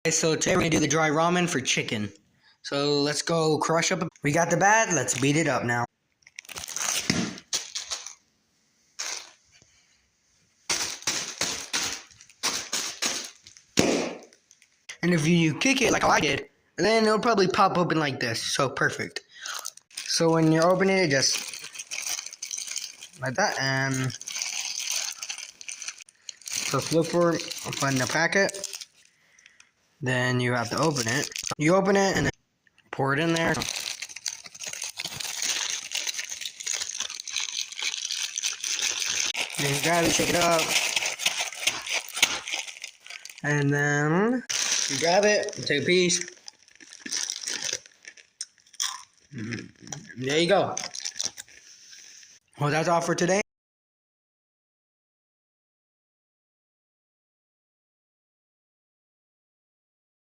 So today we're gonna do the dry ramen for chicken. So let's go crush up. We got the bat, let's beat it up now. And if you kick it like how I did, then it'll probably pop open like this. So perfect. So when you're opening it, just like that, and just look for it, find the packet. Then you have to open it. You open it and then pour it in there. Then you grab it, shake it up, and then you grab it, take a piece. There you go. Well, that's all for today.